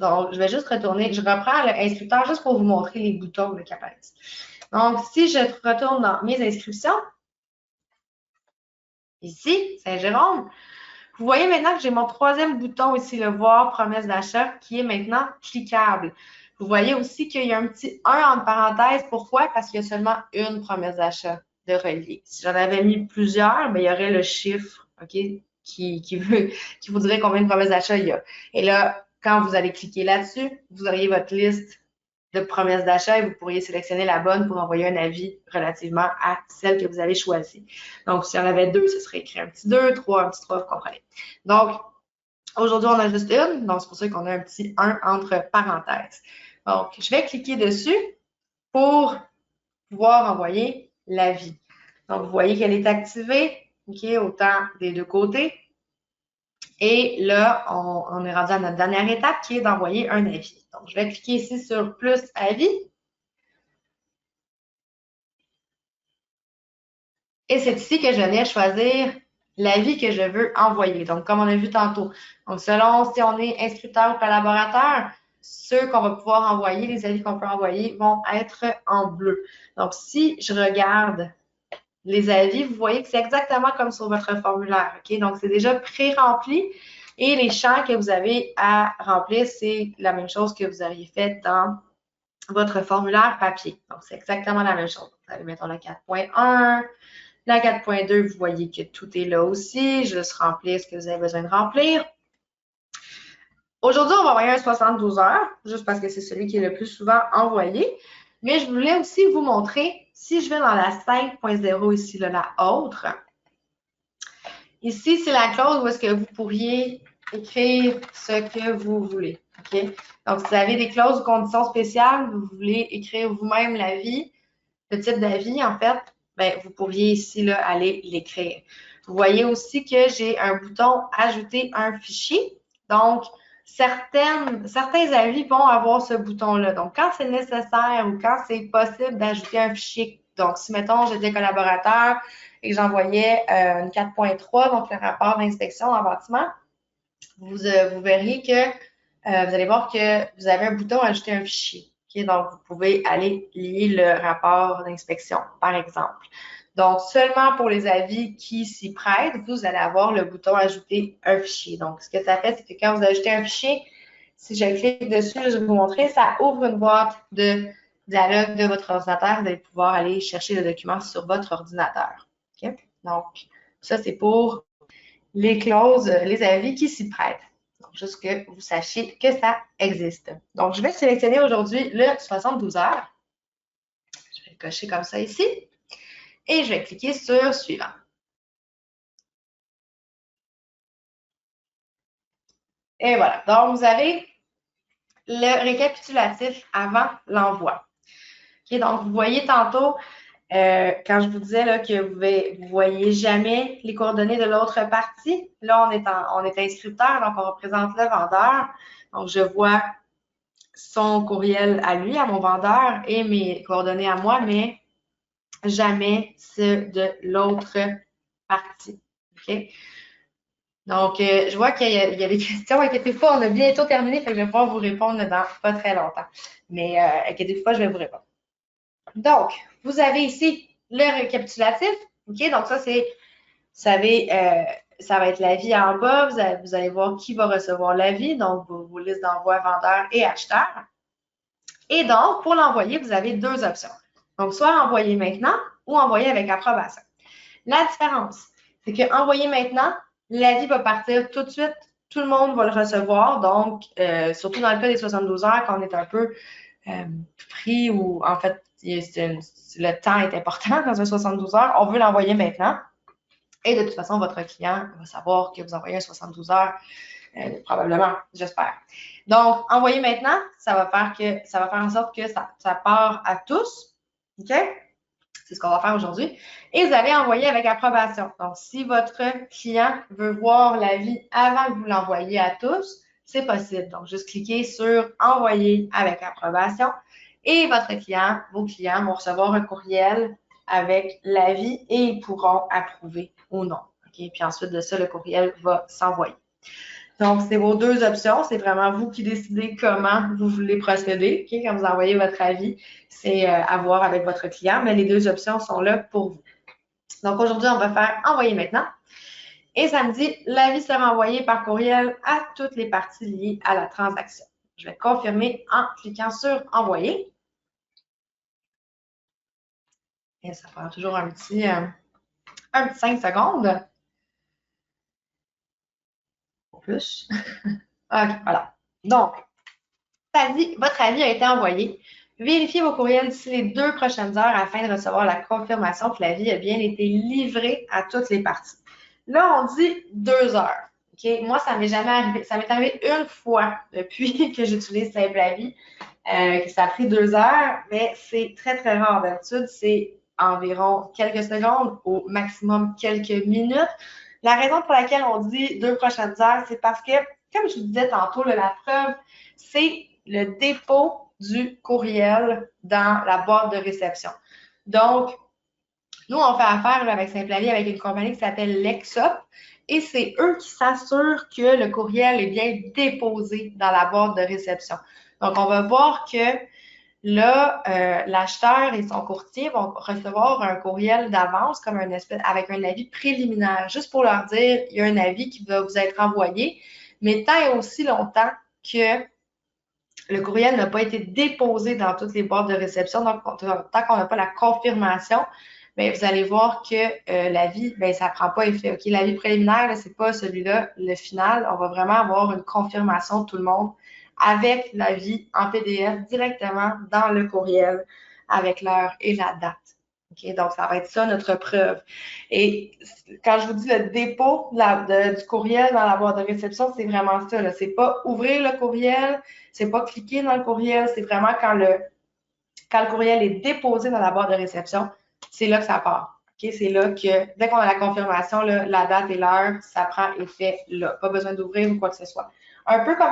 Donc, je vais juste retourner, je reprends l'inscripteur juste pour vous montrer les boutons qui apparaissent. Donc, si je retourne dans mes inscriptions, ici, Saint-Jérôme, vous voyez maintenant que j'ai mon troisième bouton ici, le voir promesse d'achat, qui est maintenant cliquable. Vous voyez aussi qu'il y a un petit 1 entre parenthèses. Pourquoi? Parce qu'il y a seulement une promesse d'achat de relier. Si j'en avais mis plusieurs, bien, il y aurait le chiffre, OK, qui vous dirait combien de promesses d'achat il y a. Et là, quand vous allez cliquer là-dessus, vous auriez votre liste de promesses d'achat et vous pourriez sélectionner la bonne pour envoyer un avis relativement à celle que vous avez choisie. Donc, s'il y en avait deux, ce serait écrit un petit 2, 3, un petit 3, vous comprenez. Donc, aujourd'hui, on a juste une, donc c'est pour ça qu'on a un petit 1 entre parenthèses. Donc, je vais cliquer dessus pour pouvoir envoyer l'avis. Donc, vous voyez qu'elle est activée, OK, autant des deux côtés. Et là, on est rendu à notre dernière étape qui est d'envoyer un avis. Donc, je vais cliquer ici sur plus avis. Et c'est ici que je viens choisir l'avis que je veux envoyer. Donc, comme on a vu tantôt. Donc, selon si on est inscripteur ou collaborateur, ceux qu'on va pouvoir envoyer, les avis qu'on peut envoyer vont être en bleu. Donc, si je regarde les avis, vous voyez que c'est exactement comme sur votre formulaire. OK? Donc, c'est déjà pré-rempli et les champs que vous avez à remplir, c'est la même chose que vous auriez fait dans votre formulaire papier. Donc, c'est exactement la même chose. Vous avez, mettons, le 4.1. La 4.2, vous voyez que tout est là aussi. Juste remplir ce que vous avez besoin de remplir. Aujourd'hui, on va envoyer un 72 heures, juste parce que c'est celui qui est le plus souvent envoyé. Mais je voulais aussi vous montrer, si je vais dans la 5.0 ici, là, la autre, ici, c'est la clause où est-ce que vous pourriez écrire ce que vous voulez. Okay? Donc, si vous avez des clauses ou conditions spéciales, vous voulez écrire vous-même l'avis, le type d'avis, en fait, bien, vous pourriez ici là, aller l'écrire. Vous voyez aussi que j'ai un bouton « Ajouter un fichier ». Donc, certains avis vont avoir ce bouton-là. Donc, quand c'est nécessaire ou quand c'est possible d'ajouter un fichier, donc si, mettons, j'étais collaborateur et que j'envoyais une 4.3, donc le rapport d'inspection en bâtiment, vous verriez que vous allez voir que vous avez un bouton « Ajouter un fichier ». Okay? Donc, vous pouvez aller lier le rapport d'inspection, par exemple. Donc, seulement pour les avis qui s'y prêtent, vous allez avoir le bouton « Ajouter un fichier ». Donc, ce que ça fait, c'est que quand vous ajoutez un fichier, si je clique dessus, je vais vous montrer, ça ouvre une boîte de dialogue de votre ordinateur. Vous allez pouvoir aller chercher le document sur votre ordinateur. Okay? Donc, ça, c'est pour les clauses, les avis qui s'y prêtent. Donc, juste que vous sachiez que ça existe. Donc, je vais sélectionner aujourd'hui le 72 heures. Je vais le cocher comme ça ici. Et je vais cliquer sur « Suivant ». Et voilà. Donc, vous avez le récapitulatif avant l'envoi. Okay, donc, vous voyez tantôt, quand je vous disais là, que vous ne voyez jamais les coordonnées de l'autre partie, là, on est inscripteur, donc on représente le vendeur. Donc, je vois son courriel à lui, à mon vendeur, et mes coordonnées à moi, mais jamais ceux de l'autre partie. Okay? Donc, je vois qu'il y a des questions. Inquiétez-vous pas, on a bientôt terminé, fait que je vais pouvoir vous répondre dans pas très longtemps. Mais inquiétez-vous pas, je vais vous répondre. Donc, vous avez ici le récapitulatif. OK? Donc, ça, c'est, vous savez, ça va être l'avis en bas. Vous allez voir qui va recevoir l'avis. Donc, vos listes d'envoi vendeurs et acheteurs. Et donc, pour l'envoyer, vous avez deux options. Donc, soit envoyer maintenant ou envoyer avec approbation. La différence, c'est que envoyer maintenant, l'avis va partir tout de suite. Tout le monde va le recevoir. Donc, surtout dans le cas des 72 heures, quand on est un peu pris ou en fait, le temps est important dans un 72 heures, on veut l'envoyer maintenant. Et de toute façon, votre client va savoir que vous envoyez un 72 heures, probablement, j'espère. Donc, envoyer maintenant, ça va faire en sorte que ça part à tous. OK? C'est ce qu'on va faire aujourd'hui. Et vous allez envoyer avec approbation. Donc, si votre client veut voir l'avis avant que vous l'envoyiez à tous, c'est possible. Donc, juste cliquez sur « Envoyer avec approbation » et vos clients vont recevoir un courriel avec l'avis et ils pourront approuver ou non. Okay? Puis ensuite de ça, le courriel va s'envoyer. Donc, c'est vos deux options. C'est vraiment vous qui décidez comment vous voulez procéder. Okay? Quand vous envoyez votre avis, c'est à voir avec votre client, mais les deux options sont là pour vous. Donc, aujourd'hui, on va faire « Envoyer maintenant ». Et ça me dit « L'avis sera envoyé par courriel à toutes les parties liées à la transaction ». Je vais confirmer en cliquant sur « Envoyer ». Et ça prend toujours un petit 5 secondes. Plus. OK, voilà. Donc, ça dit, votre avis a été envoyé. Vérifiez vos courriels d'ici les 2 prochaines heures afin de recevoir la confirmation que l'avis a bien été livré à toutes les parties. Là, on dit 2 heures. Okay? Moi, ça ne m'est jamais arrivé. Ça m'est arrivé une fois depuis que j'utilise Simple Avis, que ça a pris 2 heures, mais c'est très, très rare. D'habitude, c'est environ quelques secondes, au maximum quelques minutes. La raison pour laquelle on dit 2 prochaines heures, c'est parce que, comme je vous disais tantôt, là, la preuve, c'est le dépôt du courriel dans la boîte de réception. Donc, nous, on fait affaire là, avec Simple Avis avec une compagnie qui s'appelle Lexop et c'est eux qui s'assurent que le courriel est bien déposé dans la boîte de réception. Donc, on va voir que là, l'acheteur et son courtier vont recevoir un courriel d'avance comme un espèce avec un avis préliminaire, juste pour leur dire il y a un avis qui va vous être envoyé, mais tant et aussi longtemps que le courriel n'a pas été déposé dans toutes les boîtes de réception, donc tant qu'on n'a pas la confirmation, bien, vous allez voir que l'avis, bien, ça ne prend pas effet. OK, l'avis préliminaire, ce n'est pas celui-là, le final. On va vraiment avoir une confirmation de tout le monde avec l'avis en PDF directement dans le courriel avec l'heure et la date. OK, donc, ça va être ça notre preuve. Et quand je vous dis le dépôt du courriel dans la boîte de réception, c'est vraiment ça. Ce n'est pas ouvrir le courriel, c'est pas cliquer dans le courriel, c'est vraiment quand le courriel est déposé dans la boîte de réception, c'est là que ça part. Okay? C'est là que, dès qu'on a la confirmation, là, la date et l'heure, ça prend effet là. Pas besoin d'ouvrir ou quoi que ce soit. Un peu comme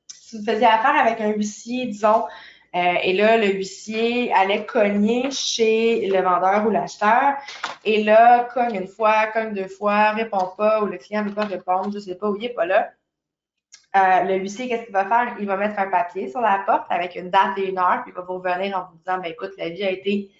si vous faisiez affaire avec un huissier, disons, et là, le huissier allait cogner chez le vendeur ou l'acheteur, et là, cogne une fois, cogne 2 fois, répond pas, ou le client ne veut pas répondre, je ne sais pas, ou il n'est pas là. le huissier, qu'est-ce qu'il va faire? Il va mettre un papier sur la porte avec une date et une heure, puis il va vous revenir en vous disant, ben écoute, l'avis a été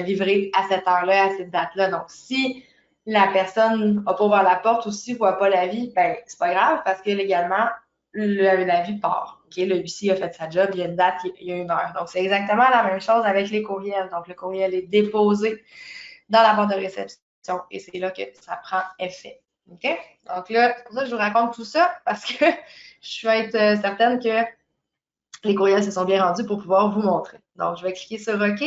livré à cette heure-là, à cette date-là. Donc, si la personne n'a pas ouvert la porte ou s'il ne voit pas l'avis, ben c'est pas grave parce que légalement, l'avis part. Okay? Le huissier a fait sa job, il y a une date, il y a une heure. Donc, c'est exactement la même chose avec les courriels. Donc, le courriel est déposé dans la boîte de réception et c'est là que ça prend effet. OK? Donc là, c'est pour ça que je vous raconte tout ça parce que je vais être certaine que les courriels se sont bien rendus pour pouvoir vous montrer. Donc, je vais cliquer sur OK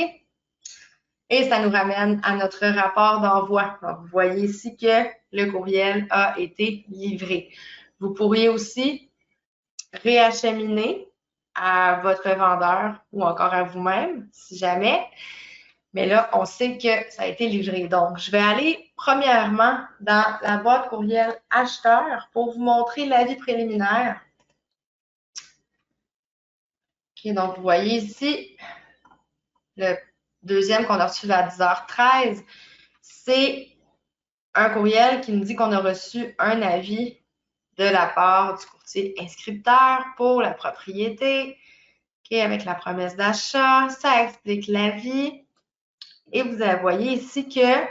et ça nous ramène à notre rapport d'envoi. Donc, vous voyez ici que le courriel a été livré. Vous pourriez aussi réacheminer à votre vendeur ou encore à vous-même, si jamais. Mais là, on sait que ça a été livré. Donc, je vais aller premièrement dans la boîte courriel acheteur pour vous montrer l'avis préliminaire. OK, donc, vous voyez ici, le deuxième qu'on a reçu à 10h13, c'est un courriel qui nous dit qu'on a reçu un avis de la part du courtier inscripteur pour la propriété, OK, avec la promesse d'achat. Ça explique l'avis. Et vous voyez ici que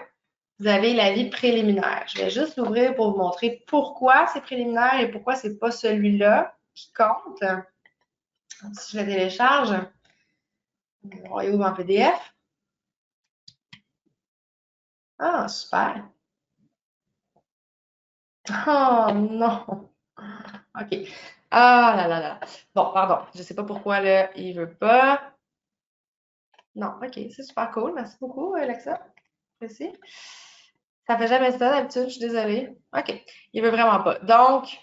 vous avez l'avis préliminaire. Je vais juste l'ouvrir pour vous montrer pourquoi c'est préliminaire et pourquoi c'est pas celui-là qui compte. Donc, si je le télécharge, on ouvre en PDF. Ah, super. Oh non. OK. Ah là là là. Bon, pardon. Je ne sais pas pourquoi là, il ne veut pas. Non, OK. C'est super cool. Merci beaucoup, Alexa. Merci. Ça fait jamais ça d'habitude. Je suis désolée. OK. Il ne veut vraiment pas. Donc,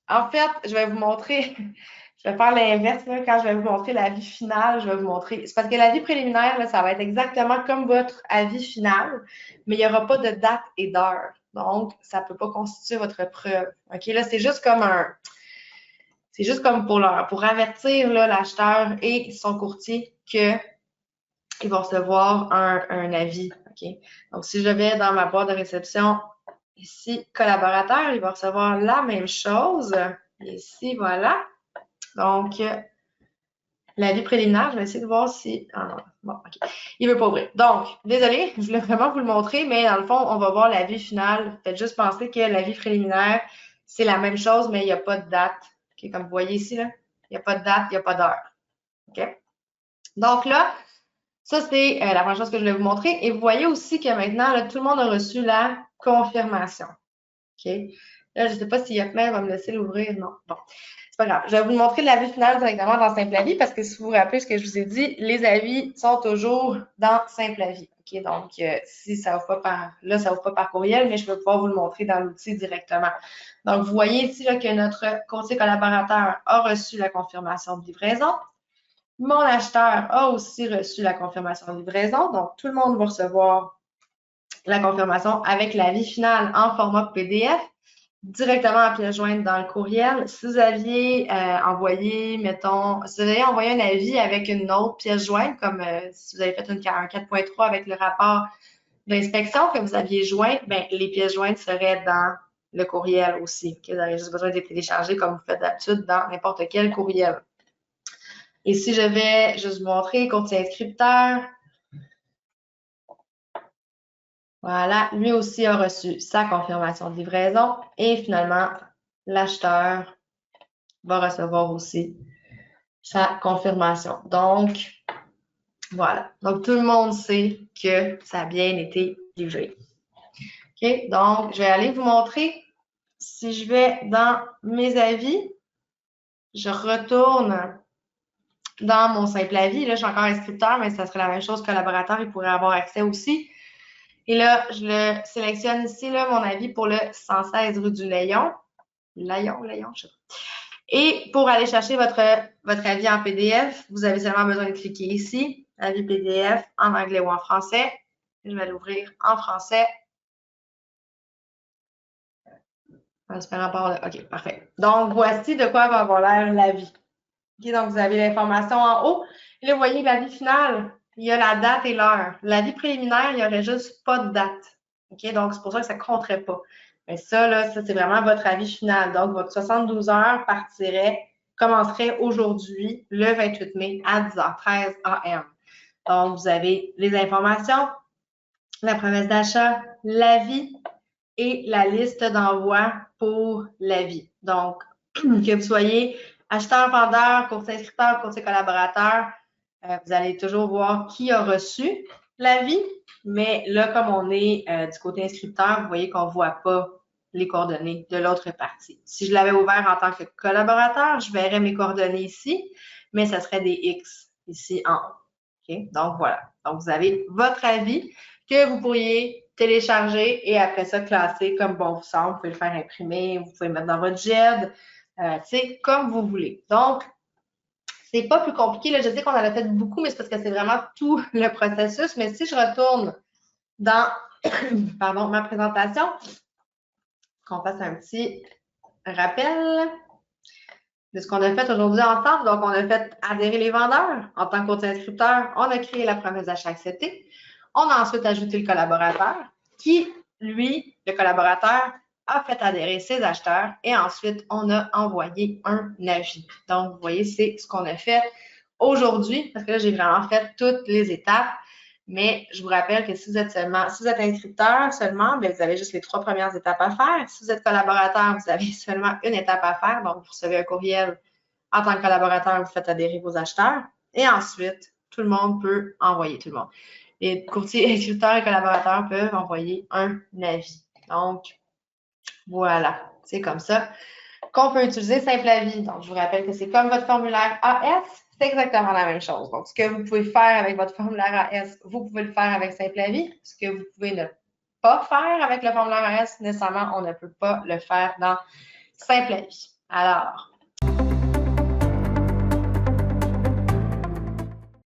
en fait, je vais vous montrer. Je vais faire l'inverse. Quand je vais vous montrer l'avis final, je vais vous montrer. C'est parce que l'avis préliminaire, là, ça va être exactement comme votre avis final, mais il n'y aura pas de date et d'heure. Donc, ça ne peut pas constituer votre preuve. OK? Là, c'est juste comme C'est juste comme pour avertir l'acheteur et son courtier qu'ils vont recevoir un avis. OK? Donc, si je vais dans ma boîte de réception, ici, collaborateur, il va recevoir la même chose. Ici, voilà. Donc, l'avis préliminaire, je vais essayer de voir si... Ah non, bon, OK. Il ne veut pas ouvrir. Donc, désolé, je voulais vraiment vous le montrer, mais dans le fond, on va voir l'avis final. Faites juste penser que l'avis préliminaire, c'est la même chose, mais il n'y a pas de date. OK, comme vous voyez ici, là, il n'y a pas de date, il n'y a pas d'heure. OK? Donc là, ça, c'est la première chose que je voulais vous montrer. Et vous voyez aussi que maintenant, là, tout le monde a reçu la confirmation. OK? Là, je ne sais pas si Yatman va me laisser l'ouvrir. Non. Bon. C'est pas grave. Je vais vous montrer l'avis final directement dans Simple Avis parce que si vous vous rappelez ce que je vous ai dit, les avis sont toujours dans Simple Avis. OK? Donc, si ça ouvre pas par... Là, ça ouvre pas par courriel, mais je vais pouvoir vous le montrer dans l'outil directement. Donc, vous voyez ici là, que notre courtier collaborateur a reçu la confirmation de livraison. Mon acheteur a aussi reçu la confirmation de livraison. Donc, tout le monde va recevoir la confirmation avec l'avis final en format PDF directement en pièce jointe dans le courriel. Si vous aviez envoyé, mettons, si vous avez envoyé un avis avec une autre pièce jointe, comme si vous avez fait un 4.3 avec le rapport d'inspection que vous aviez joint, ben, les pièces jointes seraient dans le courriel aussi. Vous aurez juste besoin de les télécharger comme vous faites d'habitude dans n'importe quel courriel. Et si je vais juste vous montrer, courtier inscripteur, voilà, lui aussi a reçu sa confirmation de livraison et finalement, l'acheteur va recevoir aussi sa confirmation. Donc, voilà. Donc, tout le monde sait que ça a bien été livré. OK? Donc, je vais aller vous montrer. Si je vais dans mes avis, je retourne dans mon simple avis. Là, je suis encore inscripteur, mais ça serait la même chose. Collaborateur, il pourrait avoir accès aussi. Et là, je le sélectionne ici, là, mon avis pour le 116 rue du Layon. Layon, je sais pas. Et pour aller chercher votre avis en PDF, vous avez seulement besoin de cliquer ici, avis PDF en anglais ou en français. Je vais l'ouvrir en français. En espérant pas. OK, parfait. Donc, voici de quoi va avoir l'air l'avis. OK, donc, vous avez l'information en haut. Et là, vous voyez l'avis final. Il y a la date et l'heure. L'avis préliminaire, il n'y aurait juste pas de date. OK, donc c'est pour ça que ça ne compterait pas. Mais ça, là, ça, c'est vraiment votre avis final. Donc, votre 72 heures commencerait aujourd'hui, le 28 mai, à 10h13 AM. Donc, vous avez les informations, la promesse d'achat, l'avis et la liste d'envoi pour l'avis. Donc, que vous soyez acheteur, vendeur, courtier inscripteur, courtier collaborateur, vous allez toujours voir qui a reçu l'avis. Mais là, comme on est du côté inscripteur, vous voyez qu'on ne voit pas les coordonnées de l'autre partie. Si je l'avais ouvert en tant que collaborateur, je verrais mes coordonnées ici, mais ça serait des X ici en haut. Okay? Donc, voilà. Donc, vous avez votre avis que vous pourriez télécharger et après ça, classer comme bon vous semble. Vous pouvez le faire imprimer, vous pouvez le mettre dans votre GED, c'est comme vous voulez. Donc, c'est pas plus compliqué. Là, je sais qu'on en a fait beaucoup, mais c'est parce que c'est vraiment tout le processus. Mais si je retourne dans pardon, ma présentation, qu'on fasse un petit rappel de ce qu'on a fait aujourd'hui ensemble. Donc, on a fait adhérer les vendeurs en tant que courtier inscripteur. On a créé la promesse d'achat acceptée. On a ensuite ajouté le collaborateur qui, lui, le collaborateur, a fait adhérer ses acheteurs et ensuite, on a envoyé un avis. Donc, vous voyez, c'est ce qu'on a fait aujourd'hui parce que là, j'ai vraiment fait toutes les étapes. Mais je vous rappelle que si vous êtes inscripteur seulement, bien, vous avez juste les 3 premières étapes à faire. Si vous êtes collaborateur, vous avez seulement une étape à faire. Donc, vous recevez un courriel en tant que collaborateur, vous faites adhérer vos acheteurs. Et ensuite, tout le monde peut envoyer, tout le monde. Les courtiers, inscripteurs et collaborateurs peuvent envoyer un avis. Donc, voilà, c'est comme ça qu'on peut utiliser Simple Avis. Donc, je vous rappelle que c'est comme votre formulaire AS, c'est exactement la même chose. Donc, ce que vous pouvez faire avec votre formulaire AS, vous pouvez le faire avec Simple Avis. Ce que vous pouvez ne pas faire avec le formulaire AS, nécessairement, on ne peut pas le faire dans Simple Avis. Alors,